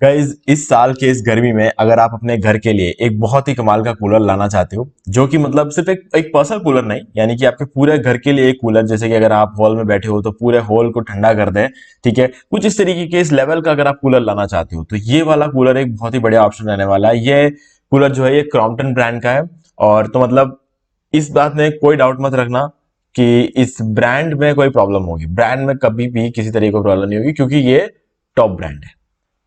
Guys इस साल के इस गर्मी में अगर आप अपने घर के लिए एक बहुत ही कमाल का कूलर लाना चाहते हो, जो कि मतलब सिर्फ एक पर्सनल कूलर नहीं, यानी कि आपके पूरे घर के लिए एक कूलर, जैसे कि अगर आप हॉल में बैठे हो तो पूरे हॉल को ठंडा कर दे, ठीक है, कुछ इस तरीके के इस लेवल का अगर आप कूलर लाना चाहते हो तो ये वाला कूलर एक बहुत ही बढ़िया ऑप्शन रहने वाला है। ये कूलर जो है ये क्रॉम्पटन ब्रांड का है। और तो मतलब इस बात में कोई डाउट मत रखना कि इस ब्रांड में कोई प्रॉब्लम होगी। ब्रांड में कभी भी किसी तरीके की प्रॉब्लम नहीं होगी, क्योंकि ये टॉप ब्रांड है।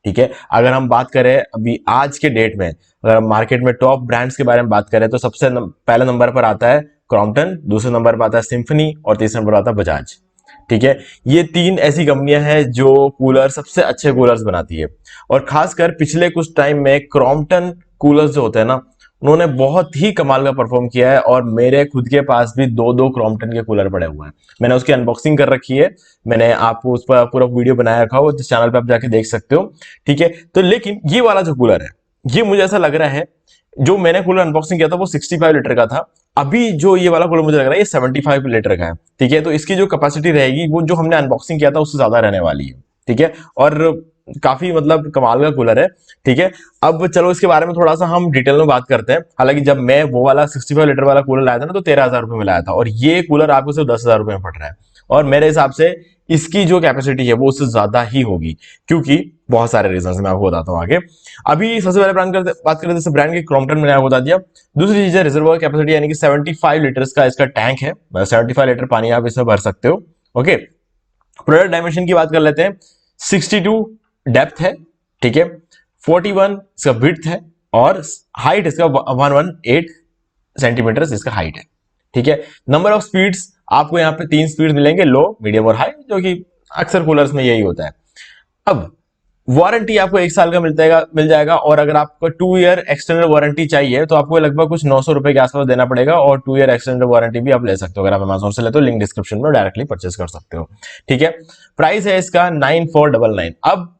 ठीक है, अगर हम बात करें अभी आज के डेट में, अगर हम मार्केट में टॉप ब्रांड्स के बारे में बात करें तो सबसे पहले नंबर पर आता है क्रॉम्पटन, दूसरे नंबर पर आता है सिम्फनी और तीसरे नंबर पर आता है बजाज। ठीक है, ये तीन ऐसी कंपनियां हैं जो कूलर सबसे अच्छे कूलर्स बनाती है। और खासकर पिछले कुछ टाइम में क्रॉम्पटन कूलर्स जो होते हैं ना, उन्होंने बहुत ही कमाल का परफॉर्म किया है। और मेरे खुद के पास भी दो दो क्रॉम्पटन के कूलर पड़े हुए हैं। मैंने उसकी अनबॉक्सिंग कर रखी है, मैंने आपको उस पर पूरा वीडियो बनाया रखा हो, जिस चैनल पे आप जाके देख सकते हो। ठीक है, तो लेकिन ये वाला जो कूलर है, ये मुझे ऐसा लग रहा है, जो मैंने कूलर अनबॉक्सिंग किया था वो 65 लीटर का था। अभी जो ये वाला कूलर मुझे लग रहा है ये 75 लीटर का है। ठीक है, तो इसकी जो कैपेसिटी रहेगी वो जो हमने अनबॉक्सिंग किया था उससे ज्यादा रहने वाली है। ठीक है, और काफी मतलब कमाल का कूलर है। ठीक है, अब चलो इसके बारे में थोड़ा सा हम डिटेल में बात करते हैं। हालांकि जब मैं वो वाला 65 लीटर वाला कूलर लाया था ना, तो 13,000 रुपए में लाया था, और ये कूलर आपको सिर्फ 10,000 रुपए में पड़ रहा है। और मेरे हिसाब से इसकी जो कैपेसिटी है वो उससे ज्यादा ही होगी, क्योंकि बहुत सारे रीजन मैं आपको बताता हूँ आगे। अभी सबसे पहले ब्रांड करते बात करें, जैसे ब्रांड के क्रॉम्पटन मैंने आपको बता दिया। दूसरी चीज है रिजर्वोयर कैपेसिटी, यानी कि 75 लीटर्स का इसका टैंक है। 75 लीटर पानी आप इसमें भर सकते हो। ओके, प्रोडक्ट डायमेंशन की बात कर लेते हैं। 62 डेप्थ है। ठीक है, 41 इसका विड्थ है, और हाइट इसका 118 सेंटीमीटर इसका हाइट है। ठीक है, नंबर ऑफ स्पीड्स आपको यहाँ पे 3 स्पीड मिलेंगे, लो, मीडियम और हाई, जो कि अक्सर कूलर्स में यही होता है। अब वारंटी आपको 1 साल का मिल जाएगा। और अगर आपको 2 ईयर एक्सटर्नल वारंटी चाहिए तो आपको लगभग कुछ 900 रुपए के आसपास देना पड़ेगा, और 2 ईयर एक्सटर्नल वारंटी भी आप ले सकते हो अगर आप अमेजोन से लेते हो। लिंक डिस्क्रिप्शन में डायरेक्टली परचेस कर सकते हो। ठीक है, प्राइस है इसका 9499। अब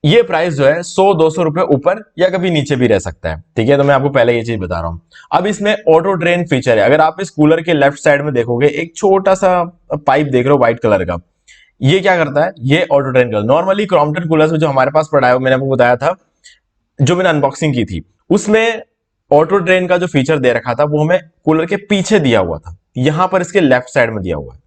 ये प्राइस जो है 100-200 रुपए ऊपर या कभी नीचे भी रह सकता है। ठीक है, तो मैं आपको पहले ये चीज बता रहा हूं। अब इसमें ऑटो ड्रेन फीचर है। अगर आप इस कूलर के लेफ्ट साइड में देखोगे, एक छोटा सा पाइप देख रहे हो व्हाइट कलर का, ये क्या करता है, ये ऑटो ड्रेन कर। नॉर्मली क्रॉम्पटन कूलर्स में जो हमारे पास पड़ा है, मैंने आपको बताया था, जो मैंने अनबॉक्सिंग की थी, उसमें ऑटो ड्रेन का जो फीचर दे रखा था वो हमें कूलर के पीछे दिया हुआ था। यहां पर इसके लेफ्ट साइड में दिया हुआ है।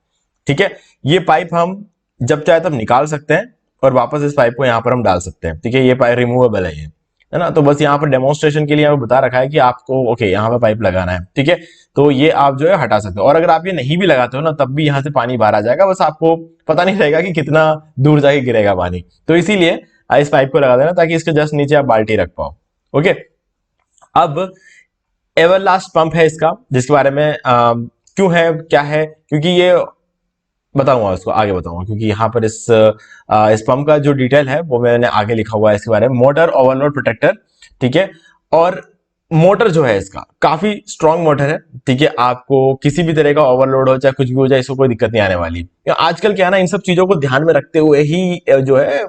ठीक है, ये पाइप हम जब चाहे तब निकाल सकते हैं, और वापस इस पाइप को यहां पर हम डाल सकते हैं। ठीक है, ये पाइप रिमूवेबल है ना। तो बस यहाँ पर डेमोन्स्ट्रेशन के लिए यहाँ पे बता रखा है कि आपको ओके यहाँ पे पाइप लगाना है। ठीक है, तो ये आप जो है हटा सकते हो। और अगर आप ये नहीं भी लगाते हो ना, तब भी यहाँ से पानी बाहर आ जाएगा, बस आपको पता नहीं रहेगा कि कितना दूर जाके गिरेगा पानी। तो इसीलिए इस पाइप को लगा देना, ताकि इसके जस्ट नीचे आप बाल्टी रख पाओ। ओके, अब एवरलास्ट पंप है इसका, जिसके बारे में क्यों है क्या है, क्योंकि ये बताऊंगा, उसको आगे बताऊंगा, क्योंकि यहाँ पर इस पंप का जो डिटेल है वो मैंने आगे लिखा हुआ है इसके बारे में। Motor overload protector. ठीक है, और मोटर जो है इसका काफी स्ट्रांग मोटर है। ठीक है, आपको किसी भी तरह का ओवरलोड हो चाहे कुछ भी हो जाए, इसको कोई दिक्कत नहीं आने वाली। आजकल क्या है ना, इन सब चीजों को ध्यान में रखते हुए ही जो है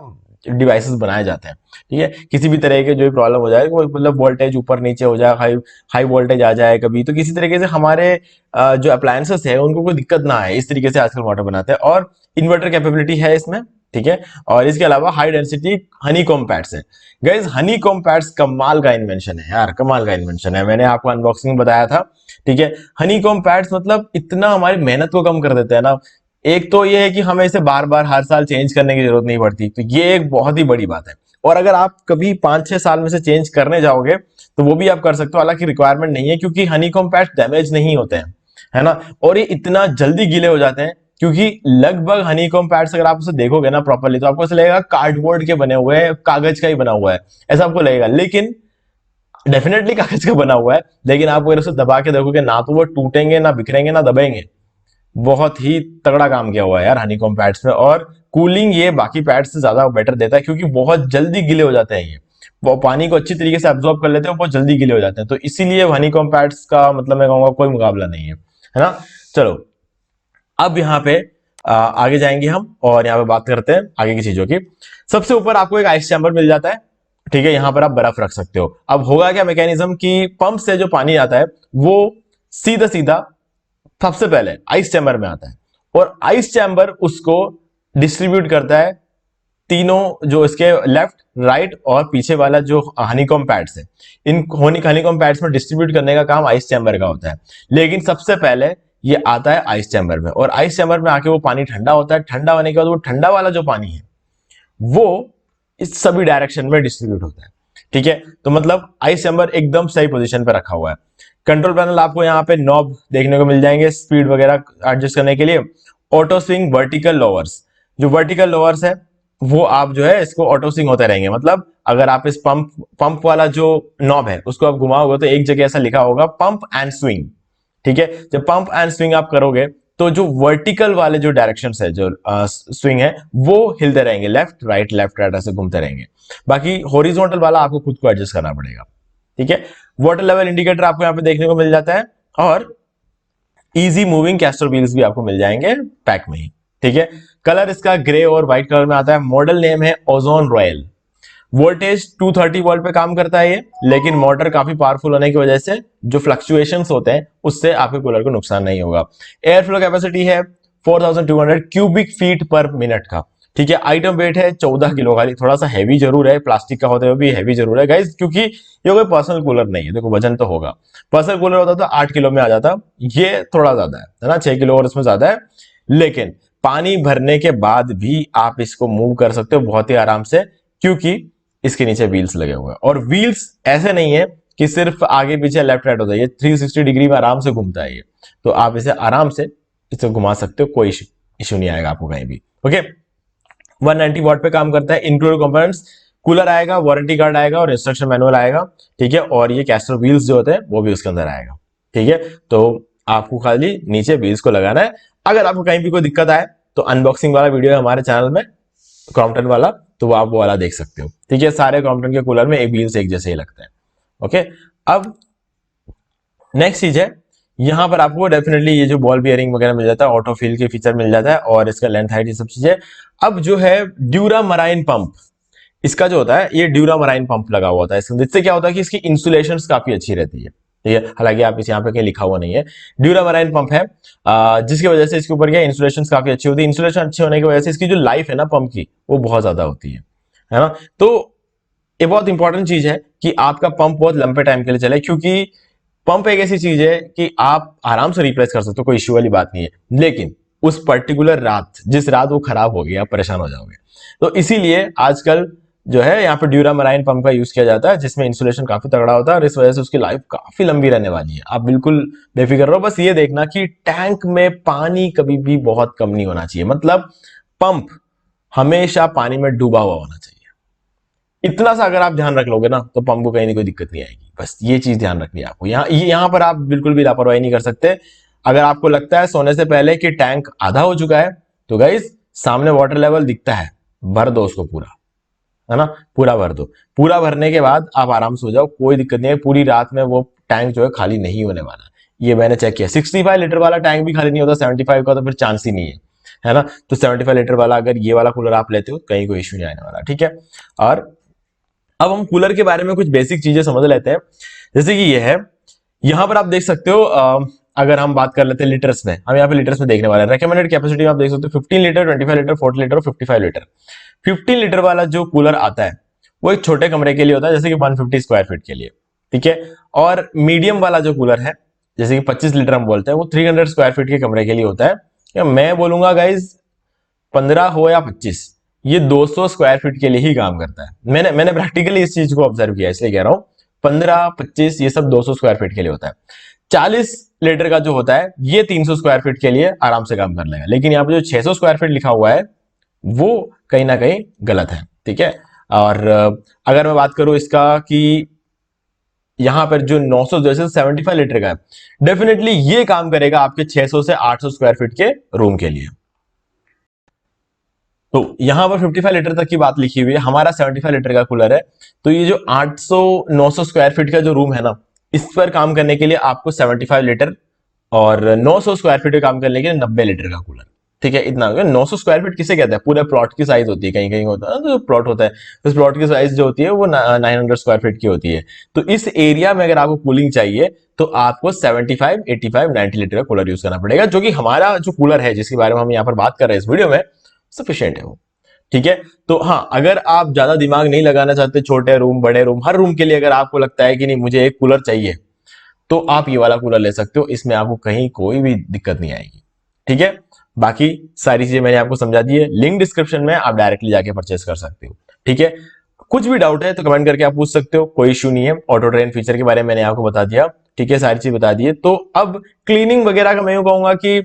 डिवाइसेस बनाए जाते हैं। ठीक है, किसी भी तरह के जो प्रॉब्लम हो जाए, मतलब वोल्टेज ऊपर नीचे हो जाए, हाई हाई वोल्टेज आ जाए कभी, तो किसी तरीके से हमारे जो अप्लायंसेस है उनको कोई दिक्कत ना आए, इस तरीके से आजकल मोटर बनाते हैं। और इन्वर्टर कैपेबिलिटी है इसमें। ठीक है, और इसके अलावा high density Honey comb pads है। गाइस, हनी कॉम्ब पैड्स कमाल का इन्वेंशन है यार, कमाल का इन्वेंशन है। मैंने आपको अनबॉक्सिंग बताया था। ठीक है, हनी कॉम्ब पैड्स मतलब इतना हमारी मेहनत को कम कर देते हैं ना। एक तो ये है कि हमें इसे बार बार हर साल चेंज करने की जरूरत नहीं पड़ती, तो ये एक बहुत ही बड़ी बात है। और अगर आप कभी 5-6 साल में से चेंज करने जाओगे तो वो भी आप कर सकते हो, हालांकि रिक्वायरमेंट नहीं है, क्योंकि हनीकॉम्ब पैड्स डैमेज नहीं होते हैं, है ना। और ये इतना जल्दी गीले हो जाते हैं, क्योंकि लगभग हनीकॉम्ब पैड्स अगर आप उसे देखोगे ना प्रॉपर्ली, तो आपको ऐसा लगेगा कार्डबोर्ड के बने हुए हैं, कागज का ही बना हुआ है, ऐसा आपको लगेगा। लेकिन डेफिनेटली कागज का बना हुआ है, लेकिन आप अगर उसे दबा के देखोगे ना, तो वो टूटेंगे ना, बिखरेंगे ना, दबेंगे। बहुत ही तगड़ा काम किया हुआ है यार हनीकॉम्ब पैड्स में। और कूलिंग ये बाकी पैड्स से ज्यादा बेटर देता है, क्योंकि बहुत जल्दी गीले हो जाते हैं ये, वो पानी को अच्छी तरीके से एब्जॉर्ब कर लेते हैं, बहुत जल्दी गीले हो जाते हैं। तो इसीलिए हनीकॉम्ब पैड्स का मतलब मैं कहूंगा कोई मुकाबला नहीं है ना। चलो, अब यहाँ पे आगे जाएंगे हम, और यहाँ पे बात करते हैं आगे की चीजों की। सबसे ऊपर आपको एक आइस चैम्बर मिल जाता है। ठीक है, यहाँ पर आप बर्फ रख सकते हो। अब होगा क्या मैकेनिज्म, कि पंप से जो पानी आता है वो सीधा सीधा सबसे पहले आइस चैम्बर में आता है, और आइस चैम्बर उसको डिस्ट्रीब्यूट करता है तीनों जो इसके लेफ्ट, राइट और पीछे वाला जो हनीकॉम्ब पैड्स है, इन हनीकॉम्ब पैड्स में डिस्ट्रीब्यूट करने का काम आइस चैम्बर का होता है। लेकिन सबसे पहले ये आता है आइस चैम्बर में, और आइस चैम्बर में आके वो पानी ठंडा होता है। ठंडा होने के बाद वो ठंडा वाला जो पानी है वो इस सभी डायरेक्शन में डिस्ट्रीब्यूट होता है। ठीक है, तो मतलब आइस चैम्बर एकदम सही पोजीशन पे रखा हुआ है। कंट्रोल पैनल आपको यहाँ पे नॉब देखने को मिल जाएंगे स्पीड वगैरह एडजस्ट करने के लिए। ऑटो स्विंग वर्टिकल लोअर्स, जो वर्टिकल लोअर्स है वो आप जो है इसको ऑटो स्विंग होते रहेंगे। मतलब अगर आप इस पंप वाला जो नॉब है उसको आप घुमाओगे तो एक जगह ऐसा लिखा होगा पंप एंड स्विंग। ठीक है, जब पंप एंड स्विंग आप करोगे तो जो वर्टिकल वाले जो डायरेक्शंस है, जो स्विंग है, वो हिलते रहेंगे, लेफ्ट राइट ऐसे घूमते रहेंगे। बाकी हॉरिजॉन्टल वाला आपको खुद को एडजस्ट करना पड़ेगा। ठीक है, वाटर लेवल इंडिकेटर आपको यहाँ पे देखने को मिल जाता है, और इजी मूविंग कैस्टर व्हील्स भी आपको मिल जाएंगे पैक में ही। ठीक है, कलर इसका ग्रे और व्हाइट कलर में आता है। मॉडल नेम है ओजोन रॉयल। वोल्टेज 230 वोल्ट पे काम करता है ये, लेकिन मोटर काफी पावरफुल होने की वजह से जो फ्लक्चुएशंस होते हैं उससे आपके कूलर को नुकसान नहीं होगा। एयर फ्लो कैपेसिटी है 4200 क्यूबिक फीट पर मिनट का। ठीक है, आइटम वेट है 14 किलो खाली। थोड़ा सा हैवी जरूर है, प्लास्टिक का होते हुए भी हैवी जरूर है गाइस, क्योंकि ये कोई पर्सनल कूलर नहीं है। देखो वजन तो होगा, पर्सनल कूलर होता तो 8 किलो में आ जाता, ये थोड़ा ज्यादा है ना, 6 किलो और इसमें ज्यादा है। लेकिन पानी भरने के बाद भी आप इसको मूव कर सकते हो बहुत ही आराम से, क्योंकि इसके नीचे व्हील्स लगे हुए हैं। और व्हील्स ऐसे नहीं है कि सिर्फ आगे पीछे लेफ्ट राइट होता है, ये 360 डिग्री में आराम से घूमता है ये, तो आप इसे आराम से इसे घुमा सकते हो, कोई इशू नहीं आएगा आपको कहीं भी। ओके, 190 वॉट पे काम करता है। इंक्लूड कंपोनेंट्स, कूलर आएगा, वारंटी कार्ड आएगा और इंस्ट्रक्शन मैनुअल आएगा। ठीक है, और ये कैस्टर व्हील्स जो होते हैं वो भी उसके अंदर आएगा। ठीक है, तो आपको खाली नीचे व्हील्स को लगाना है। अगर आपको कहीं भी कोई दिक्कत आए तो अनबॉक्सिंग वाला वीडियो है हमारे चैनल में, क्रॉम्पटन वाला, तो आप वो वाला देख सकते हो। ठीक है, सारे क्रॉम्पटन के कूलर में एक व्हील्स एक जैसे ही लगते हैं। ओके, अब नेक्स्ट चीज है, यहां पर आपको डेफिनेटली ये जो बॉल बियरिंग वगैरह मिल जाता है, ऑटो फील के फीचर मिल जाता है, और इसका लेंथ हाइट ये सब चीजें। अब जो है ड्यूरा मराइन पंप, इसका जो होता है ये ड्यूरा मराइन पंप लगा हुआ होता है इसमें। इससे क्या होता है कि इसकी इंसुलेशन काफी अच्छी रहती है। ठीक है, हालांकि आप इस यहाँ पे कहीं लिखा हुआ नहीं है, ड्यूरा मराइन पंप है, जिसकी वजह से इसके ऊपर क्या इंसुलेशन काफी अच्छी होती है। इंसुलेशन अच्छी होने की वजह से इसकी जो लाइफ है ना पंप की, वो बहुत ज्यादा होती है ना। तो ये बहुत इंपॉर्टेंट चीज है कि आपका पंप बहुत लंबे टाइम के लिए चले, क्योंकि पंप एक ऐसी चीज है कि आप आराम से रिप्लेस कर सकते हो, कोई इश्यू वाली बात नहीं है। लेकिन उस पर्टिकुलर रात, जिस रात वो खराब हो गया, आप परेशान हो जाओगे। तो इसीलिए आजकल जो है यहाँ पे ड्यूरा मराइन पंप का यूज किया जाता है, जिसमें इंसुलेशन काफी तगड़ा होता है, और इस वजह से उसकी लाइफ काफी लंबी रहने वाली है। आप बिल्कुल बेफिक्र रहो, बस ये देखना कि टैंक में पानी कभी भी बहुत कम नहीं होना चाहिए। मतलब पंप हमेशा पानी में डूबा हुआ होना चाहिए। इतना सा अगर आप ध्यान रख लोगे ना, तो पंप को कहीं ना कोई दिक्कत नहीं आएगी। बस ये चीज ध्यान रखनी है आपको। यहाँ पर आप बिल्कुल भी लापरवाही नहीं कर सकते। अगर आपको लगता है सोने से पहले कि टैंक आधा हो चुका है, तो गाइस सामने वाटर लेवल दिखता है, भर दो उसको पूरा, है ना, पूरा भर दो। पूरा भरने के बाद आप आराम से हो जाओ, कोई दिक्कत नहीं है। पूरी रात में वो टैंक जो है खाली नहीं होने वाला। ये मैंने चेक किया, 65 लीटर वाला टैंक भी खाली नहीं होता, 75 का तो फिर चांस ही नहीं है ना। तो 75 लीटर वाला अगर ये वाला कूलर आप लेते हो, कहीं कोई इश्यू नहीं आने वाला। ठीक है, और अब हम कूलर के बारे में कुछ बेसिक चीजें समझ लेते हैं। जैसे कि ये है, यहां पर आप देख सकते हो, अगर हम बात कर लेते हैं लीटर्स में, हम यहाँ पे लीटर्स में देखने वाले हैं। रेकमेंडेड कैपेसिटी आप देख सकते हो 15 लीटर, 25 लीटर, 40 लीटर और 55 लीटर। 15 लीटर वाला जो कूलर आता है वो एक छोटे कमरे के लिए होता है, जैसे कि 150 स्क्वायर फीट के लिए। ठीक है, और मीडियम वाला जो कूलर है, जैसे कि 25 लीटर हम बोलते हैं, वो 300 स्क्वायर फीट के कमरे के लिए होता है। या मैं बोलूंगा गाइज 15 हो या 25, ये 200 स्क्वायर फीट के लिए ही काम करता है। मैंने प्रैक्टिकली इस चीज को ऑब्जर्व किया, इसलिए कह रहा हूं 15, 25 ये सब 200 स्क्वायर फीट के लिए होता है। 40 लीटर का जो होता है ये 300 स्क्वायर फीट के लिए आराम से काम कर लेगा। लेकिन यहाँ पे जो 600 स्क्वायर फीट लिखा हुआ है वो कहीं ना कहीं गलत है। ठीक है, और अगर मैं बात करूं इसका कि यहां पर जो 900 जैसे 75 लीटर का है, डेफिनेटली ये काम करेगा आपके 600 से 800 स्क्वायर फीट के रूम के लिए। तो यहां पर 55 लीटर तक की बात लिखी हुई है, हमारा 75 लीटर का कूलर है। तो ये जो 800 900 स्क्वायर फीट का जो रूम है ना, इस पर काम करने के लिए आपको 75 लीटर, और 900 स्क्वायर फीट पे काम करने के लिए 90 लीटर का कूलर। ठीक है, इतना 900 स्क्वायर फीट किसे कहते हैं, पूरे प्लॉट की साइज होती है। कहीं कहीं होता है ना, जो प्लॉट होता है उस प्लॉट की साइज जो होती है वो 900 स्क्वायर फीट की होती है। तो इस एरिया में अगर आपको कूलिंग चाहिए तो आपको 75, 85, 90 लीटर का कूलर यूज करना पड़ेगा, जो कि हमारा जो कूलर है जिसके बारे में हम यहाँ पर बात कर रहे हैं इस वीडियो में, सफिशियंट है वो। ठीक है। तो हाँ, अगर आप ज्यादा दिमाग नहीं लगाना चाहते, छोटे रूम बड़े रूम हर रूम के लिए अगर आपको लगता है कि नहीं मुझे एक कूलर चाहिए, तो आप ये वाला कूलर ले सकते हो, इसमें आपको कहीं कोई भी दिक्कत नहीं आएगी। ठीक है। बाकी सारी चीजें मैंने आपको समझा दी है, लिंक डिस्क्रिप्शन में, आप डायरेक्टली जाके परचेस कर सकते हो। ठीक है। कुछ भी डाउट है तो कमेंट करके आप पूछ सकते हो, कोई इश्यू नहीं है। ऑटो ड्रेन फीचर के बारे में मैंने आपको बता दिया। ठीक है, सारी चीज बता दी है। तो अब क्लीनिंग वगैरह का मैं यूं कहूंगा कि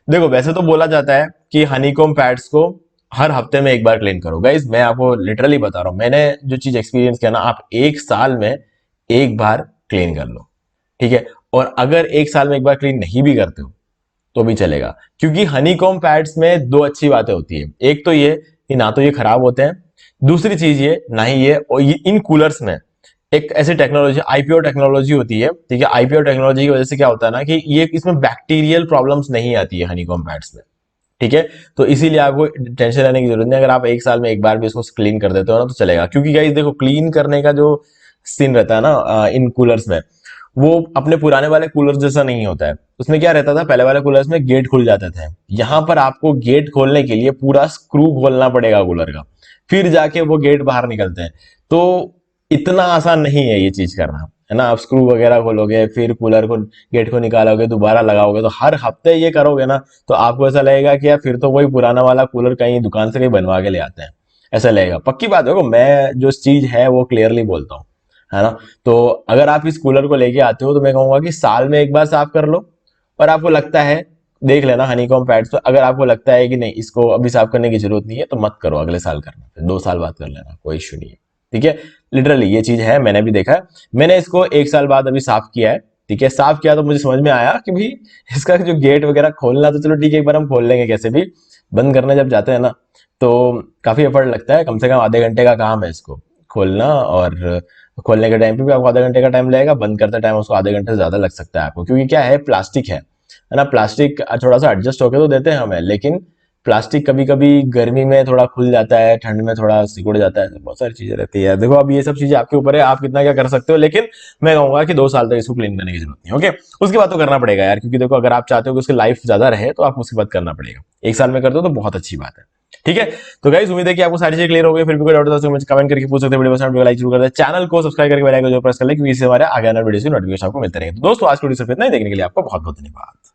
देखो, वैसे तो बोला जाता है कि हनीकॉम्ब पैड्स को हर हफ्ते में एक बार क्लीन करो। गाइज मैं आपको लिटरली बता रहा हूं, मैंने जो चीज एक्सपीरियंस किया ना, आप एक साल में एक बार क्लीन कर लो। ठीक है। और अगर एक साल में एक बार क्लीन नहीं भी करते हो तो भी चलेगा, क्योंकि हनीकॉम्ब पैड्स में दो अच्छी बातें होती है। एक तो ये कि ना तो ये खराब होते हैं, दूसरी चीज ये ना ही ये, और ये इन कूलर्स में एक ऐसी टेक्नोलॉजी आईपीओ टेक्नोलॉजी होती है। ठीक है। आईपीओ टेक्नोलॉजी की वजह से क्या होता है ना कि ये इसमें बैक्टीरियल प्रॉब्लम्स नहीं आती है हनीकॉम्ब पैड्स में। ठीक है। तो इसीलिए आपको टेंशन लेने की जरूरत नहीं, अगर आप एक साल में एक बार भी इसको क्लीन कर देते हो ना तो चलेगा। क्योंकि गाइस देखो, क्लीन करने का जो सीन रहता है ना इन कूलर्स में, वो अपने पुराने वाले कूलर जैसा नहीं होता है। उसमें क्या रहता था, पहले वाले कूलर्स में गेट खुल जाते थे, यहाँ पर आपको गेट खोलने के लिए पूरा स्क्रू खोलना पड़ेगा कूलर का, फिर जाके वो गेट बाहर निकलते हैं। तो इतना आसान नहीं है ये चीज करना, है ना। आप स्क्रू वगैरह खोलोगे, फिर कूलर को गेट को निकालोगे, दोबारा लगाओगे, तो हर हफ्ते ये करोगे ना तो आपको ऐसा लगेगा कि यार फिर तो वही पुराना वाला कूलर कहीं दुकान से कहीं बनवा के ले आते हैं, ऐसा लगेगा। पक्की बात है, मैं जो चीज है वो क्लियरली बोलता हूँ, है ना। तो अगर आप इस कूलर को लेके आते हो तो मैं कहूंगा कि साल में एक बार साफ कर लो, और आपको लगता है, देख लेना हनीकॉम्ब पैड्स, तो अगर आपको लगता है कि नहीं इसको अभी साफ करने की जरूरत नहीं है तो मत करो, अगले साल करना, फिर 2 साल बाद कर लेना, कोई इश्यू नहीं है। ठीक है। लिटरली ये चीज है, मैंने भी देखा है। मैंने इसको एक साल बाद अभी साफ किया है। ठीक है। साफ किया तो मुझे समझ में आया कि भाई इसका जो गेट वगैरह खोलना तो चलो ठीक है, एक बार हम खोल लेंगे कैसे भी, बंद करने जब जाते हैं ना तो काफी एफर्ट लगता है, कम से कम आधे घंटे का काम है इसको खोलना, और खोलने के टाइम पे भी आपको आधा घंटे का टाइम लगेगा, बंद करते टाइम उसको आधे घंटे से ज्यादा लग सकता है आपको, क्योंकि क्या है, प्लास्टिक है ना। प्लास्टिक थोड़ा सा एडजस्ट होके तो देते हैं हमें, लेकिन प्लास्टिक कभी कभी गर्मी में थोड़ा खुल जाता है, ठंड में थोड़ा सिकुड़ जाता है, तो बहुत सारी चीजें रहती है। देखो अब ये सब चीजें आपके ऊपर है, आप कितना क्या कर सकते हो, लेकिन मैं कहूंगा कि 2 साल तक इसको क्लीन करने की जरूरत नहीं। ओके। उसके बाद तो करना पड़ेगा यार, क्योंकि देखो अगर आप चाहते हो कि उसकी लाइफ ज्यादा रहे तो आपको उसके बाद करना पड़ेगा। एक साल में कर दो तो बहुत अच्छी बात है। ठीक है। तो गाइस उम्मीद है कि आपको सारी चीजें क्लियर हो गई। फिर भी कोई डाउट हो तो मुझे कमेंट करके पूछ सकते हैं। वीडियो पसंद लाइक जरूर कर दे, चैनल को सब्सक्राइब करके बेल आइकन जो प्रेस कर ले, क्योंकि इससे हमारे आगे आने वाले वीडियो की नोटिफिकेशन आपको मिलते रहेंगे। तो दोस्तों आज की वीडियो सिर्फ इतना ही, देखने के लिए आपको बहुत बहुत धन्यवाद।